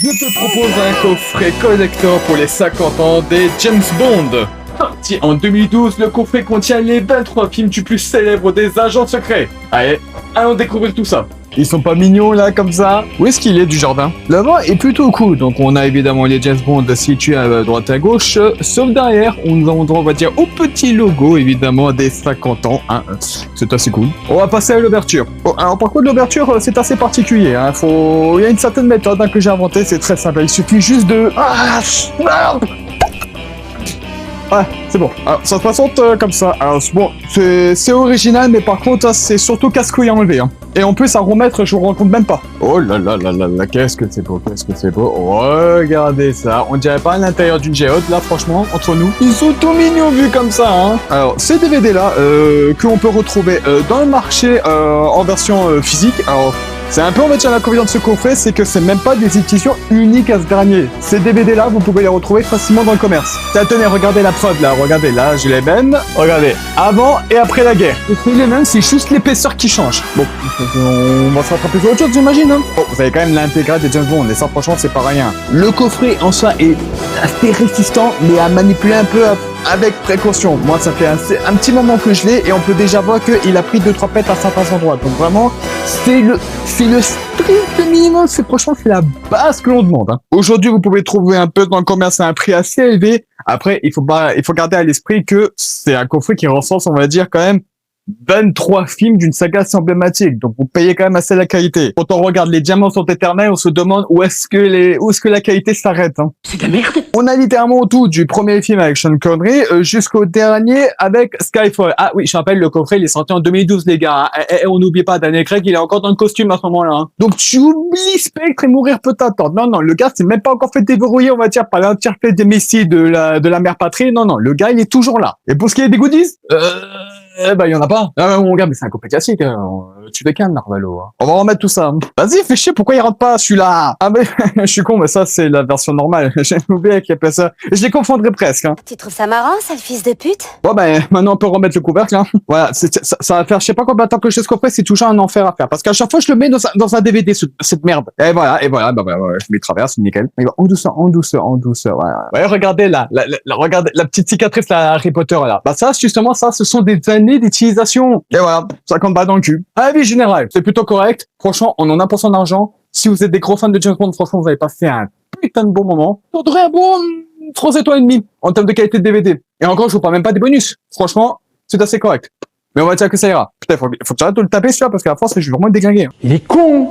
Je te propose un coffret collector pour les 50 ans des James Bond. Sorti en 2012, le coffret contient les 23 films du plus célèbres des agents secrets. Allez, allons découvrir tout ça. Ils sont pas mignons là comme ça? Où est-ce qu'il est du jardin? Là-bas est plutôt cool, donc on a évidemment les James Bond situés à droite à gauche, sauf derrière, on va dire au petit logo évidemment des 50 ans, hein. C'est assez cool. On va passer à l'ouverture. Bon, alors par contre l'ouverture c'est assez particulier, hein. Il y a une certaine méthode que j'ai inventée, c'est très simple, il suffit juste de... Ouais, c'est bon. Alors, ça se présente comme ça. Alors, bon, c'est original, mais par contre, c'est surtout casse-couille à enlever. Hein. Et en plus, à remettre, je vous rends compte même pas. Oh là là là là là, qu'est-ce que c'est beau, qu'est-ce que c'est beau. Regardez ça. On dirait pas à l'intérieur d'une géode, là, franchement, entre nous. Ils sont tout mignons vus comme ça, hein. Alors, ces DVD-là, que on peut retrouver dans le marché en version physique. Alors, c'est un peu, on va dire, l'inconvénient de ce coffret, c'est que c'est même pas des éditions uniques à ce dernier. Ces DVD-là, vous pouvez les retrouver facilement dans le commerce. Tenez, regardez la preuve, là. Regardez, là, je les même. Regardez, avant et après la guerre. C'est les mêmes, c'est juste l'épaisseur qui change. Bon, on va se rattraper sur autre chose, j'imagine, hein. Bon, vous avez quand même l'intégrale des James Bond, et ça, franchement, c'est pas rien. Le coffret, en soi, est assez résistant, mais à manipuler un peu avec précaution. Moi, ça fait un petit moment que je l'ai, et on peut déjà voir qu'il a pris 2-3 pètes à certains endroits. Donc vraiment, c'est le strict minimum, franchement, c'est la base que l'on demande. Hein. Aujourd'hui, vous pouvez trouver un peu dans le commerce à un prix assez élevé. Après, il faut garder à l'esprit que c'est un coffret qui recense, on va dire, quand même, 23 films d'une saga assez emblématique, donc vous payez quand même assez la qualité. Quand on regarde Les Diamants sont éternels, on se demande où est-ce que la qualité s'arrête. Hein. C'est de la merde. On a littéralement tout, du premier film avec Sean Connery jusqu'au dernier avec Skyfall. Ah oui, je rappelle, le coffret il est sorti en 2012 les gars. Et on n'oublie pas, Daniel Craig il est encore dans le costume à ce moment-là. Hein. Donc tu oublies Spectre et mourir peut attendre. Non, le gars c'est même pas encore fait déverrouiller, on va dire, par l'interprète des messies de la mère patrie. Non, le gars il est toujours là. Et pour ce qui est des goodies, il y en a pas. Ah, mon gars, mais c'est un coupé classique, hein. Tu fais qu'un, Narvalo. Hein. On va remettre tout ça. Vas-y, fais chier, pourquoi il rentre pas, celui-là? Ah, mais, je suis con, mais ça, c'est la version normale. J'ai oublié qu'il appelle ça. Je les confondrais presque, hein. Tu trouves ça marrant, sale fils de pute? Bon, maintenant, on peut remettre le couvercle, hein. Voilà, ça va faire, je sais pas combien de temps que je fais ce coffret, c'est toujours un enfer à faire. Parce qu'à chaque fois, je le mets dans un DVD, cette merde. Et voilà, je les traverse, nickel. Il va en douceur, voilà. Ouais, regardez là, regardez la petite cicatrice, là, Harry Potter, là. Bah, ça, justement, ça, ce sont des années d'utilisation. Et voilà, ça compte pas dans le cul. Avis général, c'est plutôt correct. Franchement, on en a pour son argent. Si vous êtes des gros fans de James Bond, franchement, vous avez passé un putain de bon moment. Vous aurez un bon 3 étoiles et demie en termes de qualité de DVD. Et encore, je vous parle même pas des bonus. Franchement, c'est assez correct. Mais on va dire que ça ira. Putain, faut que j'arrête de le taper celui-là parce qu'à la force, je vais vraiment le déglinguer. Il est con.